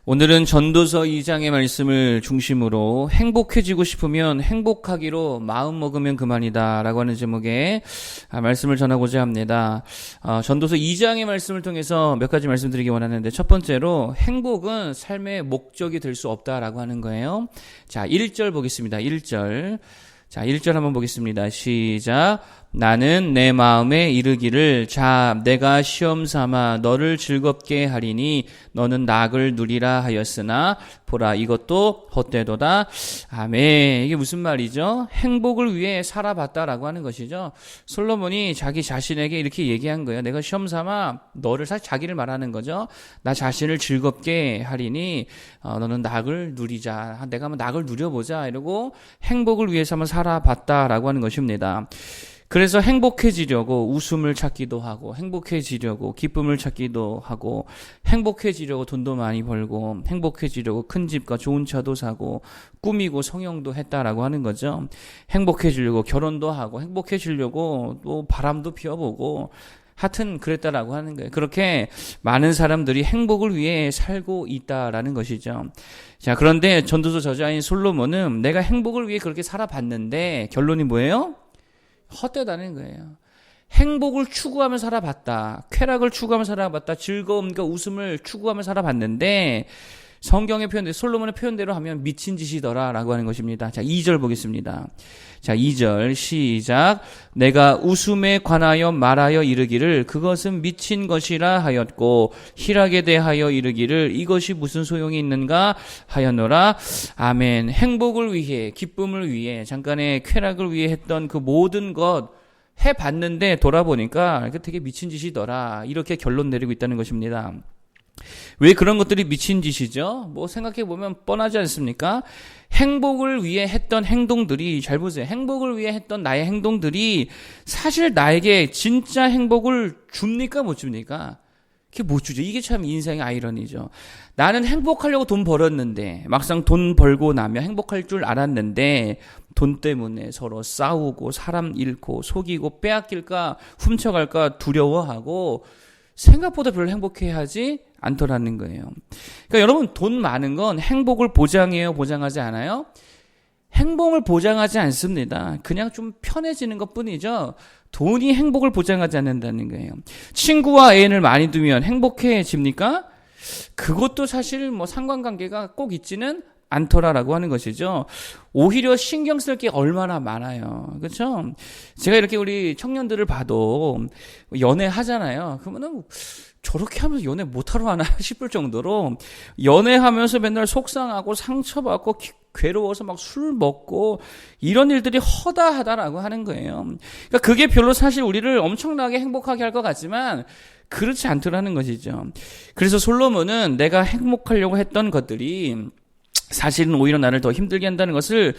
오늘은 전도서 2장의 말씀을 중심으로 행복해지고 싶으면 행복하기로 마음먹으면 그만이다 라고 하는 제목의 말씀을 전하고자 합니다. 전도서 2장의 말씀을 통해서 몇 가지 말씀드리기 원하는데, 첫 번째로 행복은 삶의 목적이 될 수 없다라고 하는 거예요. 자, 1절 보겠습니다. 1절. 자, 1절 한번 보겠습니다. 시작. 나는 내 마음에 이르기를, 자, 내가 시험 삼아 너를 즐겁게 하리니 너는 낙을 누리라 하였으나 보라, 이것도 헛되도다. 아멘. 이게 무슨 말이죠? 행복을 위해 살아봤다라고 하는 것이죠. 솔로몬이 자기 자신에게 이렇게 얘기한 거예요. 내가 시험 삼아 너를, 사실 자기를 말하는 거죠. 나 자신을 즐겁게 하리니 너는 낙을 누리자. 내가 한번 낙을 누려보자. 이러고 행복을 위해서 한번 살아봤다라고 하는 것입니다. 그래서 행복해지려고 웃음을 찾기도 하고, 행복해지려고 기쁨을 찾기도 하고, 행복해지려고 돈도 많이 벌고, 행복해지려고 큰 집과 좋은 차도 사고, 꾸미고 성형도 했다라고 하는 거죠. 행복해지려고 결혼도 하고, 행복해지려고 또 바람도 피워보고, 하여튼 그랬다라고 하는 거예요. 그렇게 많은 사람들이 행복을 위해 살고 있다라는 것이죠. 자, 그런데 전도서 저자인 솔로몬은 내가 행복을 위해 그렇게 살아봤는데 결론이 뭐예요? 헛되다는 거예요. 행복을 추구하며 살아봤다. 쾌락을 추구하며 살아봤다. 즐거움과 웃음을 추구하며 살아봤는데, 성경의 표현대로, 솔로몬의 표현대로 하면 미친 짓이더라 라고 하는 것입니다. 자, 2절 보겠습니다. 자, 2절 시작. 내가 웃음에 관하여 말하여 이르기를 그것은 미친 것이라 하였고, 희락에 대하여 이르기를 이것이 무슨 소용이 있는가 하였노라. 아멘. 행복을 위해, 기쁨을 위해, 잠깐의 쾌락을 위해 했던 그 모든 것 해봤는데 돌아보니까 되게 미친 짓이더라, 이렇게 결론 내리고 있다는 것입니다. 왜 그런 것들이 미친 짓이죠? 뭐 생각해보면 뻔하지 않습니까? 행복을 위해 했던 행동들이, 잘 보세요. 행복을 위해 했던 나의 행동들이 사실 나에게 진짜 행복을 줍니까? 못 줍니까? 그게 못 주죠. 이게 참 인생의 아이러니죠. 나는 행복하려고 돈 벌었는데, 막상 돈 벌고 나면 행복할 줄 알았는데, 돈 때문에 서로 싸우고 사람 잃고 속이고 빼앗길까 훔쳐갈까 두려워하고 생각보다 별로 행복해하지 않더라는 거예요. 그러니까 여러분, 돈 많은 건 행복을 보장해요? 보장하지 않아요? 행복을 보장하지 않습니다. 그냥 좀 편해지는 것뿐이죠. 돈이 행복을 보장하지 않는다는 거예요. 친구와 애인을 많이 두면 행복해집니까? 그것도 사실 뭐 상관관계가 꼭 있지는 않더라라고 하는 것이죠. 오히려 신경 쓸 게 얼마나 많아요. 그렇죠? 제가 이렇게 우리 청년들을 봐도 연애하잖아요. 그러면은 저렇게 하면서 연애 못하러 하나 싶을 정도로 연애하면서 맨날 속상하고 상처받고 괴로워서 막 술 먹고 이런 일들이 허다하다라고 하는 거예요. 그러니까 그게 별로 사실 우리를 엄청나게 행복하게 할 것 같지만 그렇지 않더라는 것이죠. 그래서 솔로몬은 내가 행복하려고 했던 것들이 사실은 오히려 나를 더 힘들게 한다는 것을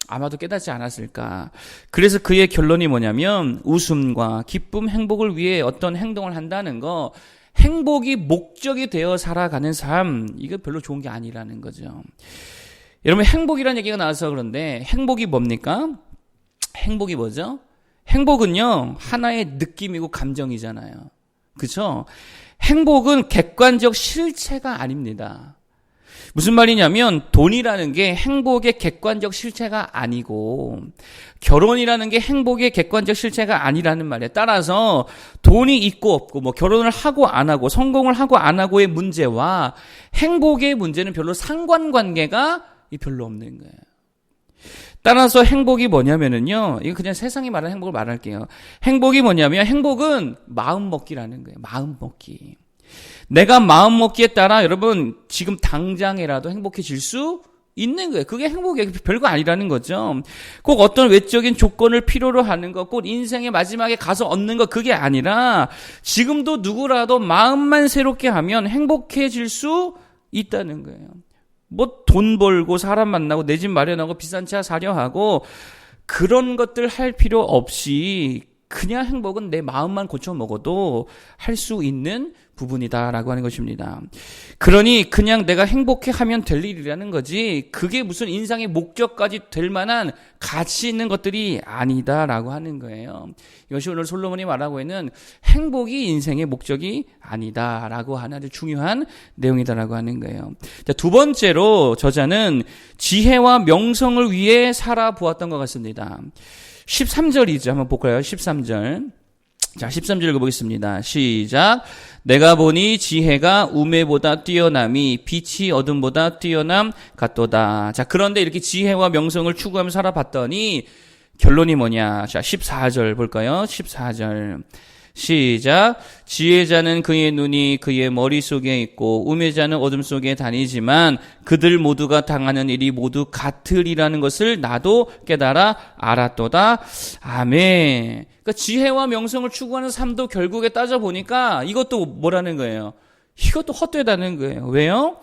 아마도 깨닫지 않았을까. 그래서 그의 결론이 뭐냐면, 웃음과 기쁨, 행복을 위해 어떤 행동을 한다는 거, 행복이 목적이 되어 살아가는 삶, 이거 별로 좋은 게 아니라는 거죠. 여러분, 행복이라는 얘기가 나와서 그런데 행복이 뭡니까? 행복이 뭐죠? 행복은요, 하나의 느낌이고 감정이잖아요. 그렇죠? 행복은 객관적 실체가 아닙니다. 무슨 말이냐면, 돈이라는 게 행복의 객관적 실체가 아니고, 결혼이라는 게 행복의 객관적 실체가 아니라는 말이에요. 따라서 돈이 있고 없고, 뭐 결혼을 하고 안 하고, 성공을 하고 안 하고의 문제와 행복의 문제는 별로 상관관계가 별로 없는 거예요. 따라서 행복이 뭐냐면은요, 이거 그냥 세상이 말하는 행복을 말할게요. 행복이 뭐냐면, 행복은 마음먹기라는 거예요. 마음먹기. 내가 마음먹기에 따라 여러분 지금 당장이라도 행복해질 수 있는 거예요. 그게 행복이에요. 별거 아니라는 거죠. 꼭 어떤 외적인 조건을 필요로 하는 것, 꼭 인생의 마지막에 가서 얻는 것, 그게 아니라 지금도 누구라도 마음만 새롭게 하면 행복해질 수 있다는 거예요. 뭐 돈 벌고 사람 만나고 내 집 마련하고 비싼 차 사려 하고 그런 것들 할 필요 없이 그냥 행복은 내 마음만 고쳐 먹어도 할 수 있는 부분이다라고 하는 것입니다. 그러니 그냥 내가 행복해 하면 될 일이라는 거지 그게 무슨 인생의 목적까지 될 만한 가치 있는 것들이 아니다라고 하는 거예요. 이것이 오늘 솔로몬이 말하고 있는 행복이 인생의 목적이 아니다라고 하는 아주 중요한 내용이다라고 하는 거예요. 자, 두 번째로 저자는 지혜와 명성을 위해 살아보았던 것 같습니다. 13절이죠. 한번 볼까요? 13절. 자, 13절 읽어보겠습니다. 시작. 내가 보니 지혜가 우매보다 뛰어남이 빛이 어둠보다 뛰어남 같도다. 자, 그런데 이렇게 지혜와 명성을 추구하며 살아봤더니 결론이 뭐냐? 자, 14절 볼까요? 14절. 시작. 지혜자는 그의 눈이 그의 머릿속에 있고 우매자는 어둠 속에 다니지만 그들 모두가 당하는 일이 모두 같으리라는 것을 나도 깨달아 알았도다. 아멘. 그러니까 지혜와 명성을 추구하는 삶도 결국에 따져보니까 이것도 뭐라는 거예요? 이것도 헛되다는 거예요. 왜요?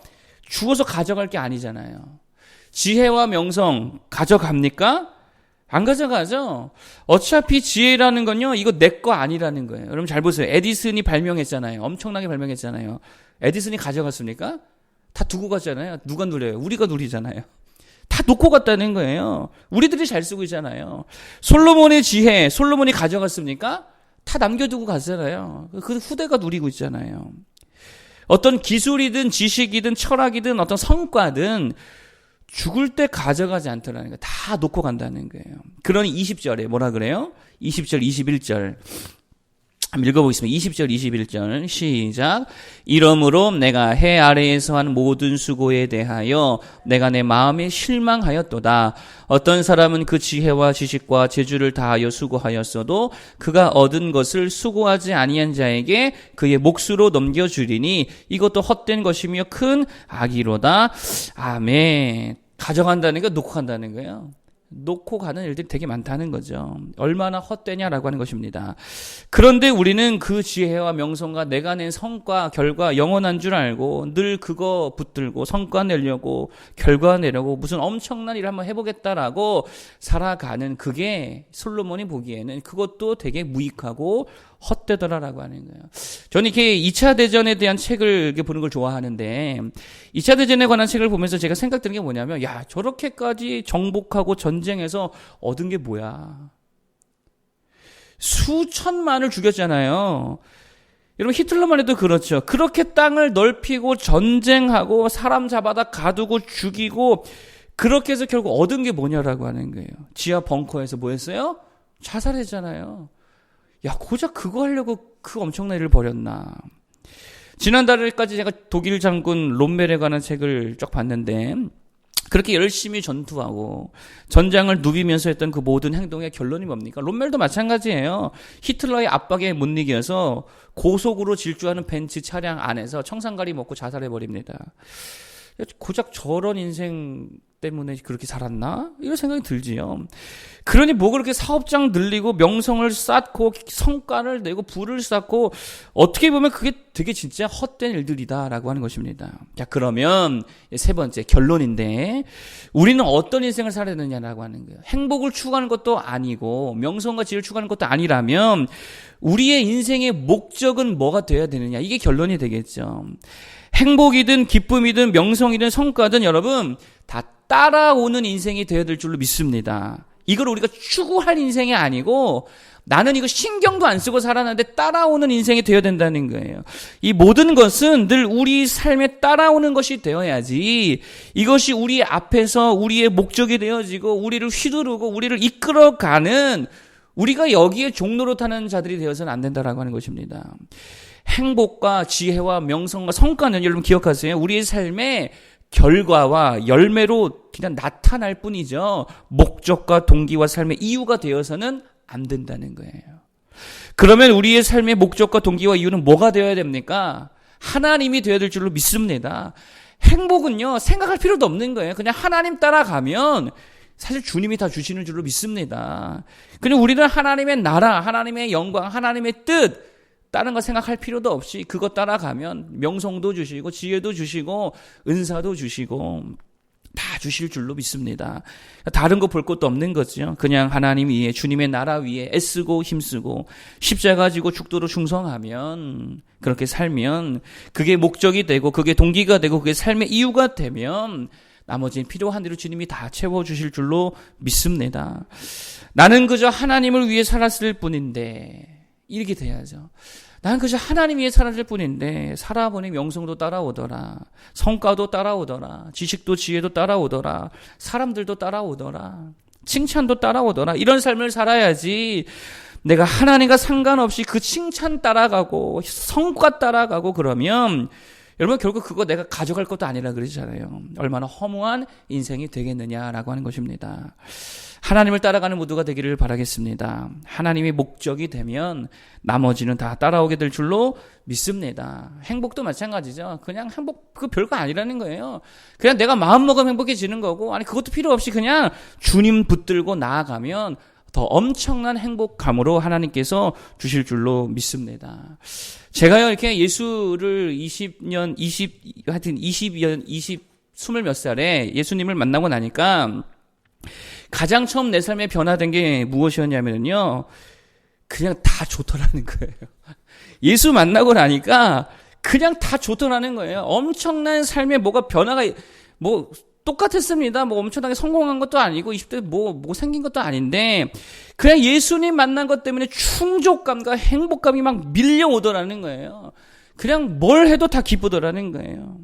죽어서 가져갈 게 아니잖아요. 지혜와 명성 가져갑니까? 안 가져가죠. 어차피 지혜라는 건요, 이거 내 거 아니라는 거예요. 여러분 잘 보세요. 에디슨이 발명했잖아요. 엄청나게 발명했잖아요. 에디슨이 가져갔습니까? 다 두고 갔잖아요. 누가 누려요? 우리가 누리잖아요. 다 놓고 갔다는 거예요. 우리들이 잘 쓰고 있잖아요. 솔로몬의 지혜, 솔로몬이 가져갔습니까? 다 남겨두고 갔잖아요. 그 후대가 누리고 있잖아요. 어떤 기술이든 지식이든 철학이든 어떤 성과든 죽을 때 가져가지 않더라는 거예요. 다 놓고 간다는 거예요. 그러니 20절에 뭐라 그래요? 20절, 21절. 한번 읽어보겠습니다. 20절, 21절. 시작. 이러므로 내가 해 아래에서 한 모든 수고에 대하여 내가 내 마음에 실망하였도다. 어떤 사람은 그 지혜와 지식과 재주를 다하여 수고하였어도 그가 얻은 것을 수고하지 아니한 자에게 그의 몫으로 넘겨주리니 이것도 헛된 것이며 큰 악이로다. 아멘. 가져간다는 게 놓고 간다는 거예요. 놓고 가는 일들이 되게 많다는 거죠. 얼마나 헛되냐라고 하는 것입니다. 그런데 우리는 그 지혜와 명성과 내가 낸 성과, 결과 영원한 줄 알고 늘 그거 붙들고 성과 내려고 결과 내려고 무슨 엄청난 일을 한번 해보겠다라고 살아가는 그게 솔로몬이 보기에는 그것도 되게 무익하고 헛되더라라고 하는 거예요. 저는 이렇게 2차 대전에 대한 책을 이렇게 보는 걸 좋아하는데 2차 대전에 관한 책을 보면서 제가 생각드는 게 뭐냐면 야 저렇게까지 정복하고 전쟁해서 얻은 게 뭐야. 수천만을 죽였잖아요. 여러분 히틀러만 해도 그렇죠. 그렇게 땅을 넓히고 전쟁하고 사람 잡아다 가두고 죽이고 그렇게 해서 결국 얻은 게 뭐냐라고 하는 거예요. 지하 벙커에서 뭐 했어요? 자살했잖아요. 야, 고작 그거 하려고 그 엄청난 일을 벌였나. 지난달까지 제가 독일 장군 롬멜에 관한 책을 쭉 봤는데 그렇게 열심히 전투하고 전장을 누비면서 했던 그 모든 행동의 결론이 뭡니까? 롬멜도 마찬가지예요. 히틀러의 압박에 못 이겨서 고속으로 질주하는 벤츠 차량 안에서 청산가리 먹고 자살해버립니다. 고작 저런 인생 때문에 그렇게 살았나? 이런 생각이 들지요. 그러니 뭐 그렇게 사업장 늘리고 명성을 쌓고 성과를 내고 부를 쌓고 어떻게 보면 그게 되게 진짜 헛된 일들이다라고 하는 것입니다. 자, 그러면 세 번째 결론인데 우리는 어떤 인생을 살아야 되느냐라고 하는 거예요. 행복을 추구하는 것도 아니고 명성과 지혜를 추구하는 것도 아니라면 우리의 인생의 목적은 뭐가 돼야 되느냐. 이게 결론이 되겠죠. 행복이든 기쁨이든 명성이든 성과든 여러분 다 따라오는 인생이 되어야 될 줄로 믿습니다. 이걸 우리가 추구할 인생이 아니고 나는 이거 신경도 안 쓰고 살았는데 따라오는 인생이 되어야 된다는 거예요. 이 모든 것은 늘 우리 삶에 따라오는 것이 되어야지 이것이 우리 앞에서 우리의 목적이 되어지고 우리를 휘두르고 우리를 이끌어가는 우리가 여기에 종로로 타는 자들이 되어서는 안 된다라고 하는 것입니다. 행복과 지혜와 명성과 성과는 여러분 기억하세요. 우리의 삶의 결과와 열매로 그냥 나타날 뿐이죠. 목적과 동기와 삶의 이유가 되어서는 안 된다는 거예요. 그러면 우리의 삶의 목적과 동기와 이유는 뭐가 되어야 됩니까? 하나님이 되어야 될 줄로 믿습니다. 행복은요, 생각할 필요도 없는 거예요. 그냥 하나님 따라가면 사실 주님이 다 주시는 줄로 믿습니다. 그냥 우리는 하나님의 나라, 하나님의 영광, 하나님의 뜻 다른 거 생각할 필요도 없이 그거 따라가면 명성도 주시고 지혜도 주시고 은사도 주시고 다 주실 줄로 믿습니다. 다른 거 볼 것도 없는 거죠. 그냥 하나님 위에, 주님의 나라 위에 애쓰고 힘쓰고 십자가 지고 죽도록 충성하면, 그렇게 살면, 그게 목적이 되고 그게 동기가 되고 그게 삶의 이유가 되면 나머지는 필요한 대로 주님이 다 채워주실 줄로 믿습니다. 나는 그저 하나님을 위해 살았을 뿐인데, 이렇게 돼야죠. 나는 그저 하나님 위해 살았을 뿐인데 살아보니 명성도 따라오더라. 성과도 따라오더라. 지식도 지혜도 따라오더라. 사람들도 따라오더라. 칭찬도 따라오더라. 이런 삶을 살아야지 내가 하나님과 상관없이 그 칭찬 따라가고 성과 따라가고 그러면 여러분 결국 그거 내가 가져갈 것도 아니라 그러잖아요. 얼마나 허무한 인생이 되겠느냐라고 하는 것입니다. 하나님을 따라가는 모두가 되기를 바라겠습니다. 하나님이 목적이 되면 나머지는 다 따라오게 될 줄로 믿습니다. 행복도 마찬가지죠. 그냥 행복 그 별거 아니라는 거예요. 그냥 내가 마음먹으면 행복해지는 거고, 아니 그것도 필요 없이 그냥 주님 붙들고 나아가면 더 엄청난 행복감으로 하나님께서 주실 줄로 믿습니다. 제가요 이렇게 예수를 20몇 살에 예수님을 만나고 나니까 가장 처음 내 삶에 변화된 게 무엇이었냐면요, 그냥 다 좋더라는 거예요. 예수 만나고 나니까 그냥 다 좋더라는 거예요. 엄청난 삶에 뭐가 변화가 똑같았습니다. 엄청나게 성공한 것도 아니고 20대 뭐 생긴 것도 아닌데 그냥 예수님 만난 것 때문에 충족감과 행복감이 막 밀려오더라는 거예요. 그냥 뭘 해도 다 기쁘더라는 거예요.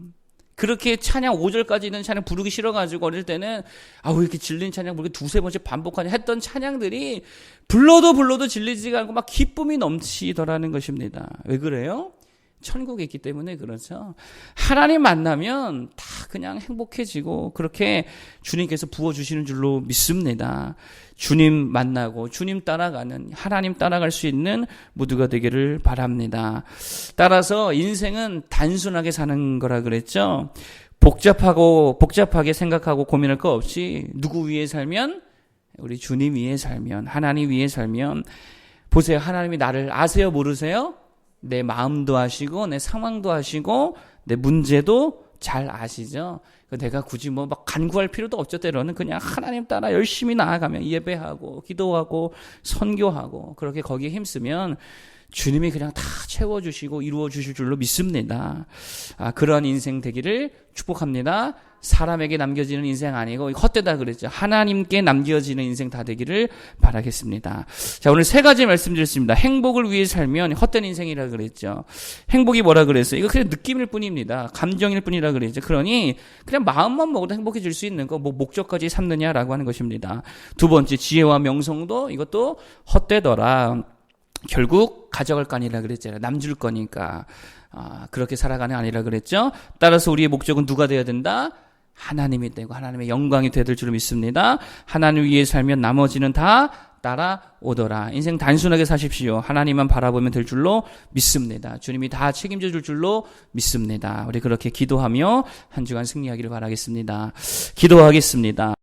그렇게 찬양 5절까지 있는 찬양 부르기 싫어가지고 어릴 때는 왜 이렇게 질린 찬양 부르기 두세 번씩 반복하냐 했던 찬양들이 불러도 질리지가 않고 막 기쁨이 넘치더라는 것입니다. 왜 그래요? 천국에 있기 때문에 그렇죠. 하나님 만나면 다 그냥 행복해지고 그렇게 주님께서 부어주시는 줄로 믿습니다. 주님 만나고 주님 따라가는, 하나님 따라갈 수 있는 모두가 되기를 바랍니다. 따라서 인생은 단순하게 사는 거라 그랬죠. 복잡하게 생각하고 고민할 거 없이 누구 위에 살면, 우리 주님 위에 살면, 하나님 위에 살면, 보세요. 하나님이 나를 아세요? 모르세요? 내 마음도 아시고 내 상황도 아시고 내 문제도 잘 아시죠. 내가 굳이 막 간구할 필요도 없죠. 때로는 그냥 하나님 따라 열심히 나아가면 예배하고 기도하고 선교하고 그렇게 거기에 힘쓰면 주님이 그냥 다 채워주시고 이루어주실 줄로 믿습니다. 그러한 인생 되기를 축복합니다. 사람에게 남겨지는 인생 아니고 헛되다 그랬죠. 하나님께 남겨지는 인생 다 되기를 바라겠습니다. 자, 오늘 세 가지 말씀드렸습니다. 행복을 위해 살면 헛된 인생이라 그랬죠. 행복이 뭐라 그랬어요? 이거 그냥 느낌일 뿐입니다. 감정일 뿐이라 그랬죠. 그러니 그냥 마음만 먹어도 행복해질 수 있는 거 목적까지 삼느냐라고 하는 것입니다. 두 번째, 지혜와 명성도 이것도 헛되더라. 결국 가져갈 거 아니라 그랬잖아요. 남 줄 거니까. 그렇게 살아가는 아니라 그랬죠. 따라서 우리의 목적은 누가 되어야 된다? 하나님이 되고 하나님의 영광이 되어야 될 줄로 믿습니다. 하나님 위해 살면 나머지는 다 따라오더라. 인생 단순하게 사십시오. 하나님만 바라보면 될 줄로 믿습니다. 주님이 다 책임져 줄 줄로 믿습니다. 우리 그렇게 기도하며 한 주간 승리하기를 바라겠습니다. 기도하겠습니다.